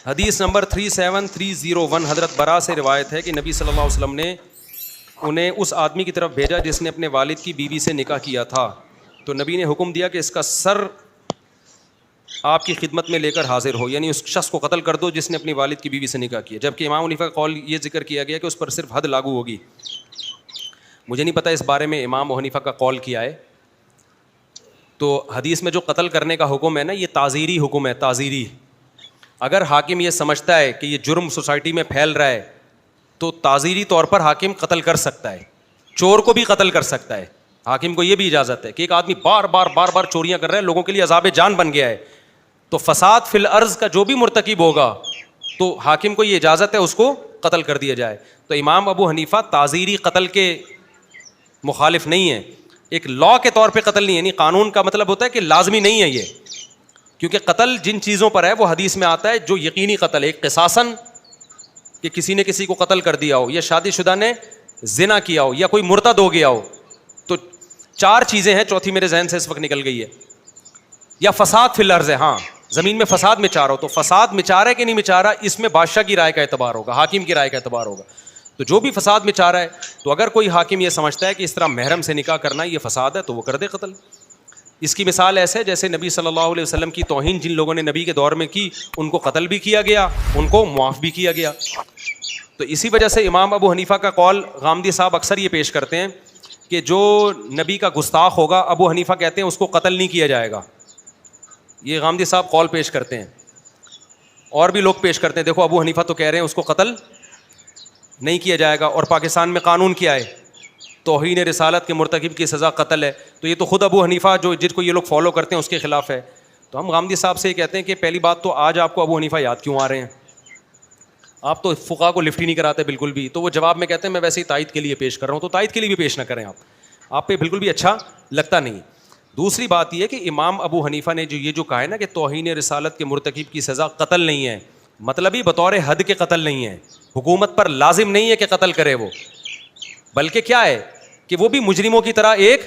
حدیث نمبر 37301 حضرت برا سے روایت ہے کہ نبی صلی اللہ علیہ وسلم نے انہیں اس آدمی کی طرف بھیجا جس نے اپنے والد کی بیوی سے نکاح کیا تھا. تو نبی نے حکم دیا کہ اس کا سر آپ کی خدمت میں لے کر حاضر ہو, یعنی اس شخص کو قتل کر دو جس نے اپنی والد کی بیوی سے نکاح کیا. جبکہ امام حنیفہ کا قول یہ ذکر کیا گیا کہ اس پر صرف حد لاگو ہوگی. مجھے نہیں پتہ اس بارے میں امام حنیفہ کا قول کیا ہے. تو حدیث میں جو قتل کرنے کا حکم ہے نا, یہ تعزیری حکم ہے, تعزیری. اگر حاکم یہ سمجھتا ہے کہ یہ جرم سوسائٹی میں پھیل رہا ہے تو تعزیری طور پر حاکم قتل کر سکتا ہے, چور کو بھی قتل کر سکتا ہے. حاکم کو یہ بھی اجازت ہے کہ ایک آدمی بار بار چوریاں کر رہا ہے, لوگوں کے لیے عذاب جان بن گیا ہے, تو فساد فی الارض کا جو بھی مرتکب ہوگا تو حاکم کو یہ اجازت ہے اس کو قتل کر دیا جائے. تو امام ابو حنیفہ تعزیری قتل کے مخالف نہیں ہیں, ایک لا کے طور پہ قتل نہیں ہے, یعنی قانون کا مطلب ہوتا ہے کہ لازمی نہیں ہے یہ, کیونکہ قتل جن چیزوں پر ہے وہ حدیث میں آتا ہے جو یقینی قتل ہے. ایک قصاصاً کہ کسی نے کسی کو قتل کر دیا ہو, یا شادی شدہ نے زنا کیا ہو, یا کوئی مرتد ہو گیا ہو. تو 4 چیزیں ہیں, چوتھی میرے ذہن سے اس وقت نکل گئی ہے. یا فساد فی الارض ہے, ہاں زمین میں فساد مچا رہا ہو, تو فساد مچا رہا ہے کہ نہیں مچا رہا, اس میں بادشاہ کی رائے کا اعتبار ہوگا, حاکم کی رائے کا اعتبار ہوگا. تو جو بھی فساد مچا رہا ہے, تو اگر کوئی حاکم یہ سمجھتا ہے کہ اس طرح محرم سے نکاح کرنا یہ فساد ہے تو وہ کر دے قتل. اس کی مثال ایسے جیسے نبی صلی اللہ علیہ وسلم کی توہین جن لوگوں نے نبی کے دور میں کی, ان کو قتل بھی کیا گیا, ان کو معاف بھی کیا گیا. تو اسی وجہ سے امام ابو حنیفہ کا قول غامدی صاحب اکثر یہ پیش کرتے ہیں کہ جو نبی کا گستاخ ہوگا, ابو حنیفہ کہتے ہیں اس کو قتل نہیں کیا جائے گا. یہ غامدی صاحب قول پیش کرتے ہیں, اور بھی لوگ پیش کرتے ہیں. دیکھو ابو حنیفہ تو کہہ رہے ہیں اس کو قتل نہیں کیا جائے گا, اور پاکستان میں قانون کیا ہے, توہین رسالت کے مرتکب کی سزا قتل ہے. تو یہ تو خود ابو حنیفہ جو جس کو یہ لوگ فالو کرتے ہیں اس کے خلاف ہے. تو ہم غامدی صاحب سے یہ کہتے ہیں کہ پہلی بات تو آج آپ کو ابو حنیفہ یاد کیوں آ رہے ہیں, آپ تو فقہا کو لفٹ ہی نہیں کراتے بالکل بھی. تو وہ جواب میں کہتے ہیں میں ویسے ہی تائید کے لیے پیش کر رہا ہوں, تو تائید کے لیے بھی پیش نہ کریں, آپ پہ بالکل بھی اچھا لگتا نہیں. دوسری بات یہ ہے کہ امام ابو حنیفہ نے جو کہا ہے نا کہ توہین رسالت کے مرتکب کی سزا قتل نہیں ہے, مطلب ہی بطور حد کے قتل نہیں ہے, حکومت پر لازم نہیں ہے کہ قتل کرے وہ, بلکہ کیا ہے کہ وہ بھی مجرموں کی طرح ایک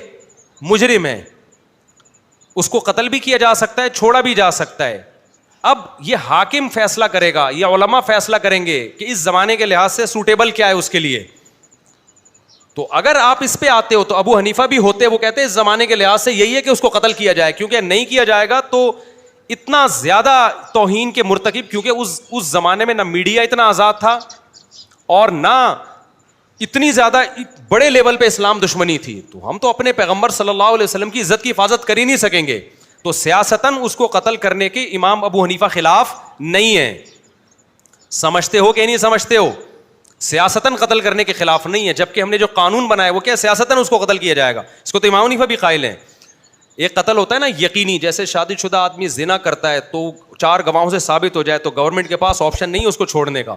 مجرم ہے, اس کو قتل بھی کیا جا سکتا ہے, چھوڑا بھی جا سکتا ہے. اب یہ حاکم فیصلہ کرے گا یا علماء فیصلہ کریں گے کہ اس زمانے کے لحاظ سے سوٹیبل کیا ہے اس کے لیے. تو اگر آپ اس پہ آتے ہو تو ابو حنیفہ بھی ہوتے, وہ کہتے ہیں اس زمانے کے لحاظ سے یہی ہے کہ اس کو قتل کیا جائے, کیونکہ نہیں کیا جائے گا تو اتنا زیادہ توہین کے مرتکب, کیونکہ اس زمانے میں نہ میڈیا اتنا آزاد تھا اور نہ اتنی زیادہ بڑے لیول پہ اسلام دشمنی تھی. تو ہم تو اپنے پیغمبر صلی اللہ علیہ وسلم کی عزت کی حفاظتاً کر ہی نہیں سکیں گے. تو سیاستاً اس کو قتل کرنے کے امام ابو حنیفہ خلاف نہیں ہے. سمجھتے ہو کہ نہیں سمجھتے ہو, سیاستاً قتل کرنے کے خلاف نہیں ہے. جبکہ ہم نے جو قانون بنایا وہ کیا سیاستاً اس کو قتل کیا جائے گا, اس کو تو امام حنیفہ بھی قائل ہیں. ایک قتل ہوتا ہے نا یقینی, جیسے شادی شدہ آدمی زنا کرتا ہے تو 4 گواہوں سے ثابت ہو جائے تو گورنمنٹ کے پاس آپشن نہیں ہے اس کو چھوڑنے کا.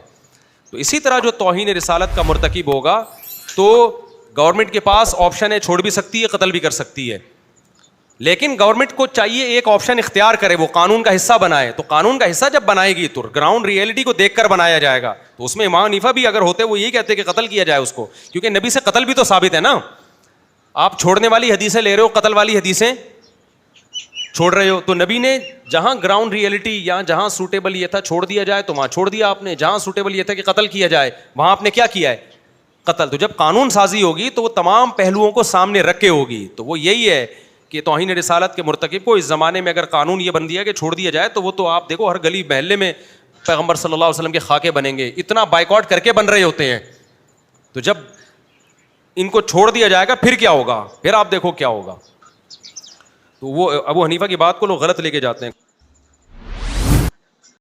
تو اسی طرح جو توہین رسالت کا مرتکب ہوگا تو گورنمنٹ کے پاس آپشن ہے, چھوڑ بھی سکتی ہے, قتل بھی کر سکتی ہے. لیکن گورنمنٹ کو چاہیے ایک آپشن اختیار کرے, وہ قانون کا حصہ بنائے. تو قانون کا حصہ جب بنائے گی تو گراؤنڈ ریئلٹی کو دیکھ کر بنایا جائے گا. تو اس میں امام حنیفہ بھی اگر ہوتے وہ یہی کہتے کہ قتل کیا جائے اس کو, کیونکہ نبی سے قتل بھی تو ثابت ہے نا. آپ چھوڑنے والی حدیثیں لے رہے ہو, قتل والی حدیثیں چھوڑ رہے ہو. تو نبی نے جہاں گراؤنڈ ریئلٹی یا جہاں سوٹیبل یہ تھا چھوڑ دیا جائے تو وہاں چھوڑ دیا آپ نے, جہاں سوٹیبل یہ تھا کہ قتل کیا جائے وہاں آپ نے کیا کیا ہے, قتل. تو جب قانون سازی ہوگی تو وہ تمام پہلوؤں کو سامنے رکھ کے ہوگی. تو وہ یہی ہے کہ توہین رسالت کے مرتکب کو اس زمانے میں اگر قانون یہ بن دیا کہ چھوڑ دیا جائے تو وہ تو آپ دیکھو ہر گلی محلے میں پیغمبر صلی اللہ علیہ وسلم کے خاکے بنیں گے, اتنا بائیکاٹ کر کے بن رہے ہوتے ہیں. تو جب ان کو چھوڑ دیا جائے گا پھر کیا ہوگا, پھر آپ دیکھو کیا ہوگا. تو وہ ابو حنیفہ کی بات کو لوگ غلط لے کے جاتے ہیں.